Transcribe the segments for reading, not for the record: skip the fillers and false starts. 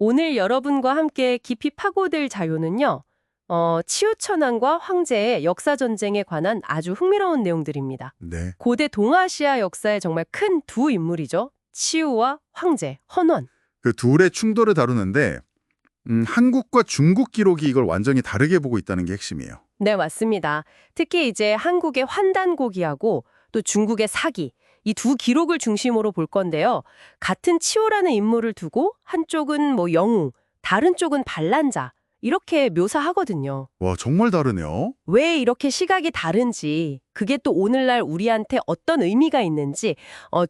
오늘 여러분과 함께 깊이 파고들 자료는요, 치우천왕과 황제의 역사전쟁에 관한 아주 흥미로운 내용들입니다. 네, 고대 동아시아 역사의 정말 큰 두 인물이죠. 치우와 황제, 헌원. 그 둘의 충돌을 다루는데 한국과 중국 기록이 이걸 완전히 다르게 보고 있다는 게 핵심이에요. 네, 맞습니다. 특히 이제 한국의 환단고기하고 또 중국의 사기, 이 두 기록을 중심으로 볼 건데요. 같은 치오라는 인물을 두고 한쪽은 뭐 영웅, 다른 쪽은 반란자, 이렇게 묘사하거든요. 와, 정말 다르네요. 왜 이렇게 시각이 다른지, 그게 또 오늘날 우리한테 어떤 의미가 있는지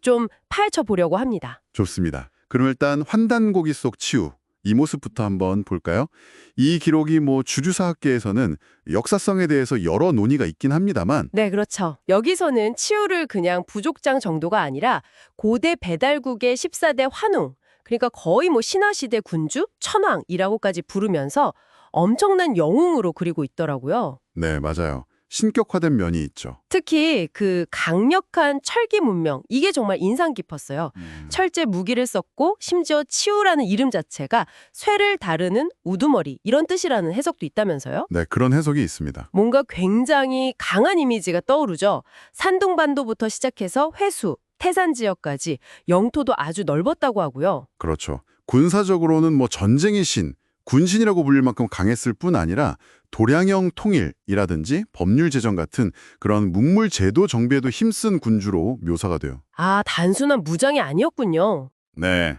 좀 파헤쳐 보려고 합니다. 좋습니다. 그럼 일단 환단고기 속 치유, 이 모습부터 한번 볼까요? 이 기록이 주류사학계에서는 역사성에 대해서 여러 논의가 있긴 합니다만 네, 그렇죠. 여기서는 치유를 그냥 부족장 정도가 아니라 고대 배달국의 14대 환웅, 그러니까 거의 신화시대 군주, 천왕이라고까지 부르면서 엄청난 영웅으로 그리고 있더라고요. 네, 맞아요. 신격화된 면이 있죠. 특히 그 강력한 철기 문명, 이게 정말 인상 깊었어요. 철제 무기를 썼고 심지어 치우라는 이름 자체가 쇠를 다루는 우두머리, 이런 뜻이라는 해석도 있다면서요? 네, 그런 해석이 있습니다. 뭔가 굉장히 강한 이미지가 떠오르죠. 산둥반도부터 시작해서 회수, 태산 지역까지 영토도 아주 넓었다고 하고요. 그렇죠. 군사적으로는 전쟁의 신, 군신이라고 불릴 만큼 강했을 뿐 아니라 도량형 통일이라든지 법률 제정 같은 그런 문물 제도 정비에도 힘쓴 군주로 묘사가 돼요. 아, 단순한 무장이 아니었군요. 네.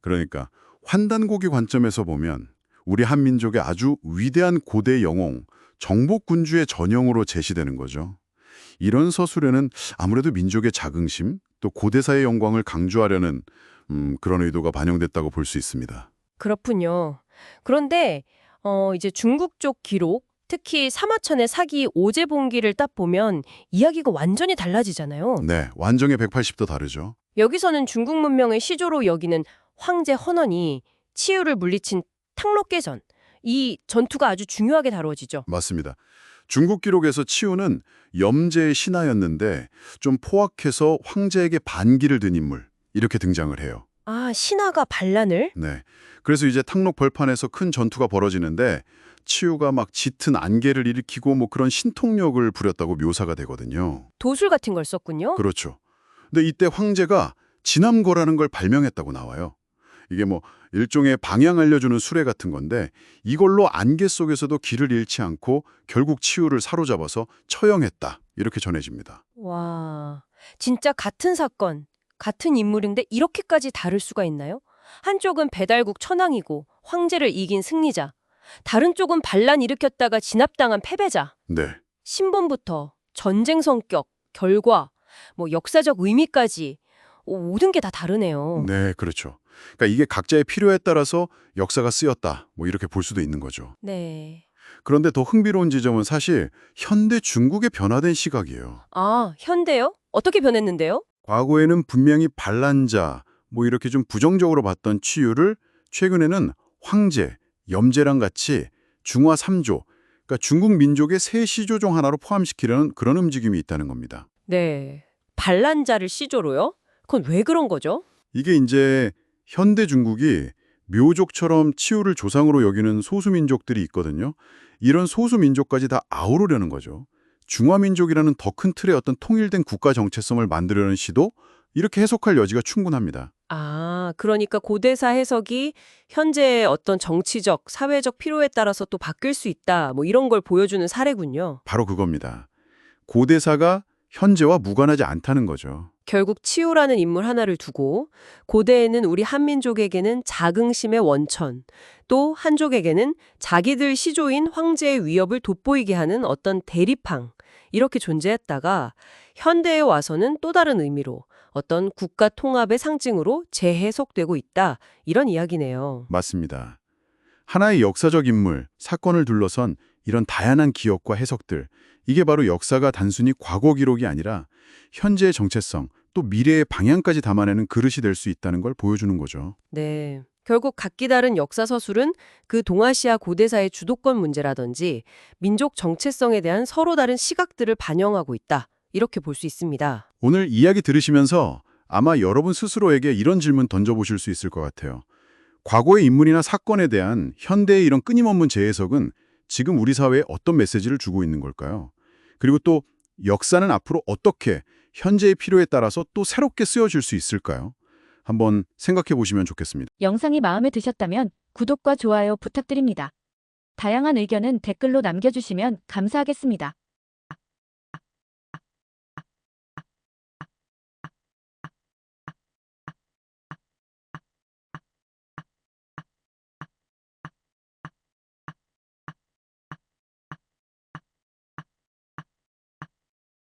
그러니까 환단고기 관점에서 보면 우리 한민족의 아주 위대한 고대 영웅, 정복군주의 전형으로 제시되는 거죠. 이런 서술에는 아무래도 민족의 자긍심, 또 고대사의 영광을 강조하려는 그런 의도가 반영됐다고 볼 수 있습니다. 그렇군요. 그런데 이제 중국 쪽 기록, 특히 사마천의 사기 오제봉기를 딱 보면 이야기가 완전히 달라지잖아요. 네, 완전히 180도 다르죠. 여기서는 중국 문명의 시조로 여기는 황제 헌원이 치유를 물리친 탕록계전, 이 전투가 아주 중요하게 다루어지죠. 맞습니다. 중국 기록에서 치우는 염제의 신하였는데 좀 포악해서 황제에게 반기를 든 인물, 이렇게 등장을 해요. 아, 신하가 반란을? 네. 그래서 이제 탕록 벌판에서 큰 전투가 벌어지는데 치유가 막 짙은 안개를 일으키고 그런 신통력을 부렸다고 묘사가 되거든요. 도술 같은 걸 썼군요. 그렇죠. 근데 이때 황제가 진암거라는 걸 발명했다고 나와요. 이게 일종의 방향 알려주는 수레 같은 건데 이걸로 안개 속에서도 길을 잃지 않고 결국 치유를 사로잡아서 처형했다. 이렇게 전해집니다. 와, 진짜 같은 사건, 같은 인물인데 이렇게까지 다를 수가 있나요? 한쪽은 배달국 천왕이고 황제를 이긴 승리자, 다른 쪽은 반란 일으켰다가 진압당한 패배자. 네. 신본부터 전쟁 성격, 결과, 역사적 의미까지 모든 게 다 다르네요. 네, 그렇죠. 그러니까 이게 각자의 필요에 따라서 역사가 쓰였다. 이렇게 볼 수도 있는 거죠. 네. 그런데 더 흥미로운 지점은 사실 현대 중국의 변화된 시각이에요. 아, 현대요? 어떻게 변했는데요? 과거에는 분명히 반란자, 이렇게 좀 부정적으로 봤던 치유를 최근에는 황제, 염제랑 같이 중화 3조, 그러니까 중국 민족의 세 시조 중 하나로 포함시키려는 그런 움직임이 있다는 겁니다. 네. 반란자를 시조로요? 그건 왜 그런 거죠? 이게 이제 현대 중국이 묘족처럼 치유를 조상으로 여기는 소수민족들이 있거든요. 이런 소수민족까지 다 아우르려는 거죠. 중화민족이라는 더 큰 틀의 어떤 통일된 국가 정체성을 만들려는 시도, 이렇게 해석할 여지가 충분합니다. 아, 그러니까 고대사 해석이 현재의 어떤 정치적, 사회적 필요에 따라서 또 바뀔 수 있다. 이런 걸 보여주는 사례군요. 바로 그겁니다. 고대사가 현재와 무관하지 않다는 거죠. 결국 치유라는 인물 하나를 두고 고대에는 우리 한민족에게는 자긍심의 원천, 또 한족에게는 자기들 시조인 황제의 위협을 돋보이게 하는 어떤 대립항, 이렇게 존재했다가 현대에 와서는 또 다른 의미로 어떤 국가 통합의 상징으로 재해석되고 있다. 이런 이야기네요. 맞습니다. 하나의 역사적 인물, 사건을 둘러선 이런 다양한 기억과 해석들, 이게 바로 역사가 단순히 과거 기록이 아니라 현재의 정체성, 또 미래의 방향까지 담아내는 그릇이 될 수 있다는 걸 보여주는 거죠. 네. 결국 각기 다른 역사 서술은 그 동아시아 고대사의 주도권 문제라든지 민족 정체성에 대한 서로 다른 시각들을 반영하고 있다. 이렇게 볼 수 있습니다. 오늘 이야기 들으시면서 아마 여러분 스스로에게 이런 질문 던져보실 수 있을 것 같아요. 과거의 인물이나 사건에 대한 현대의 이런 끊임없는 재해석은 지금 우리 사회에 어떤 메시지를 주고 있는 걸까요? 그리고 또 역사는 앞으로 어떻게 현재의 필요에 따라서 또 새롭게 쓰여질 수 있을까요? 한번 생각해 보시면 좋겠습니다. 영상이 마음에 드셨다면 구독과 좋아요 부탁드립니다. 다양한 의견은 댓글로 남겨주시면 감사하겠습니다.